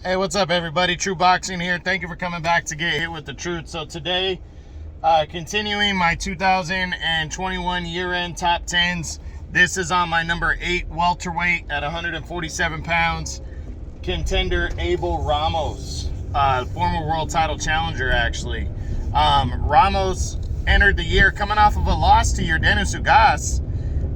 Hey, what's up, everybody? True Boxing here. Thank you for coming back to Get Hit with the Truth. So today, continuing my 2021 year-end top 10s. This is on my number 8 welterweight at 147 pounds. Contender Abel Ramos, former world title challenger, actually. Ramos entered the year coming off of a loss to Dennis Ugas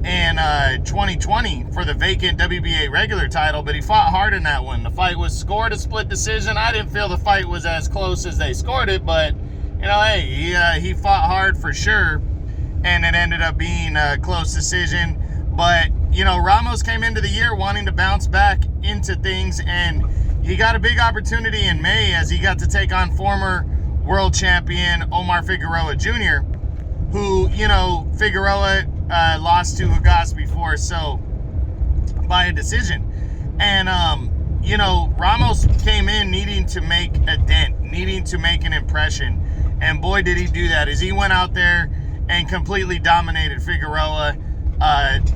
in 2020 for the vacant WBA regular title, but he fought hard in that one. The fight was scored a split decision. I didn't feel the fight was as close as they scored it, but hey, he fought hard for sure, and it ended up being a close decision. But Ramos came into the year wanting to bounce back into things, and he got a big opportunity in May as he got to take on former world champion Omar Figueroa Jr., who, Figueroa lost to Ugas before, so by a decision. And, Ramos came in needing to make a dent, needing to make an impression. And boy, did he do that as he went out there and completely dominated Figueroa,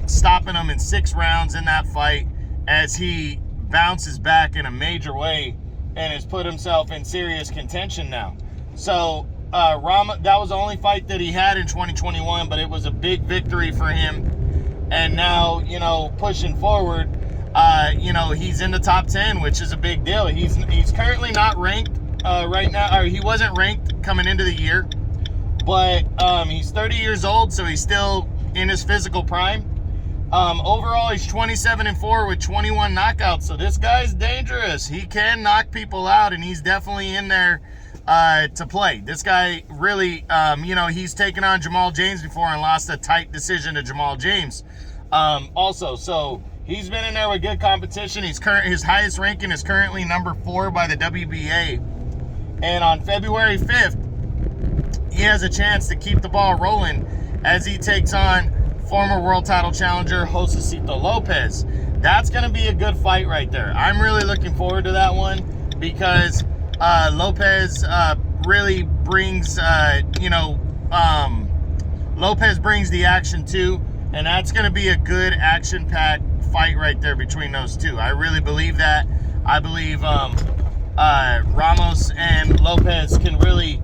stopping him in 6 rounds in that fight as he bounces back in a major way and has put himself in serious contention now. So, Ramos, that was the only fight that he had in 2021, but it was a big victory for him. And now, pushing forward, he's in the top 10, which is a big deal. He's currently not ranked right now, or he wasn't ranked coming into the year, but he's 30 years old, so he's still in his physical prime. Overall, he's 27-4 with 21 knockouts, so this guy's dangerous. He can knock people out, and he's definitely in there to play. This guy really, he's taken on Jamal James before and lost a tight decision to Jamal James. Also, so he's been in there with good competition. His highest ranking is currently number 4 by the WBA. And on February 5th, he has a chance to keep the ball rolling as he takes on former world title challenger Josecito Lopez. That's going to be a good fight right there. I'm really looking forward to that one because Lopez really brings, Lopez brings the action too, and that's going to be a good action-packed fight right there between those two. I really believe that. I believe Ramos and Lopez can really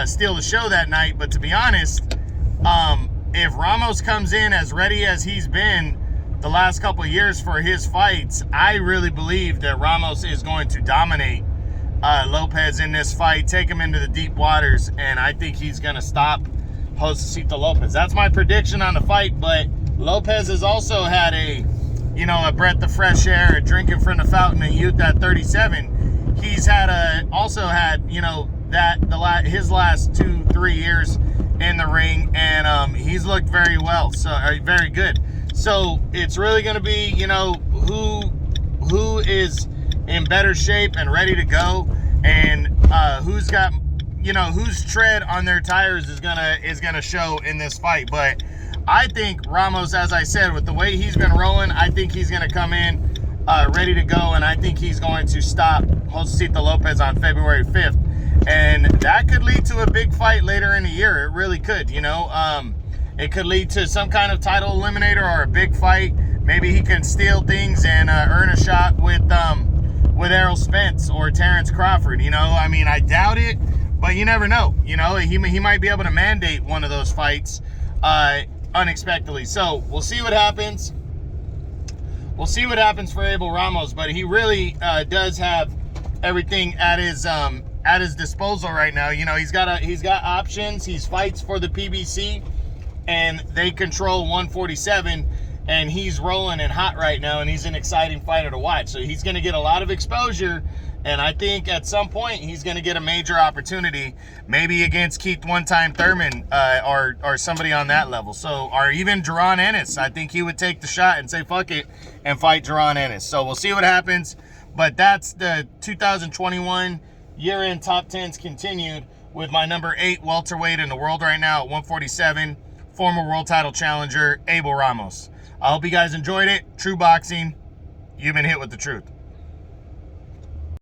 steal the show that night, but to be honest, if Ramos comes in as ready as he's been the last couple of years for his fights, I really believe that Ramos is going to dominate Lopez in this fight, take him into the deep waters, and I think he's going to stop Josecito Lopez. That's my prediction on the fight, but Lopez has also had a breath of fresh air, drinking from the fountain in youth at 37. He's had also had his last 2-3 years in the ring, and he's looked very well, so very good. So it's really going to be who is in better shape and ready to go, and who's got whose tread on their tires is gonna show in this fight. But I think Ramos, as I said, with the way he's been rolling, I think he's gonna come in ready to go, and I think he's going to stop Josecito Lopez on February 5th, and that could lead to a big fight later in the year. It really could. It could lead to some kind of title eliminator or a big fight. Maybe he can steal things and earn a shot with Errol Spence or Terrence Crawford. I doubt it, but you never know. He might be able to mandate one of those fights unexpectedly. So we'll see what happens. We'll see what happens for Abel Ramos, but he really does have everything at his disposal right now. He's got options. He fights for the PBC, and they control 147. And he's rolling and hot right now, and he's an exciting fighter to watch. So he's going to get a lot of exposure, and I think at some point he's going to get a major opportunity, maybe against Keith One-Time Thurman or somebody on that level. So, or even Jaron Ennis. I think he would take the shot and say fuck it and fight Jaron Ennis. So we'll see what happens. But that's the 2021 year-end top 10s continued with my number 8 welterweight in the world right now at 147, former world title challenger Abel Ramos. I hope you guys enjoyed it. True Boxing, you've been hit with the truth.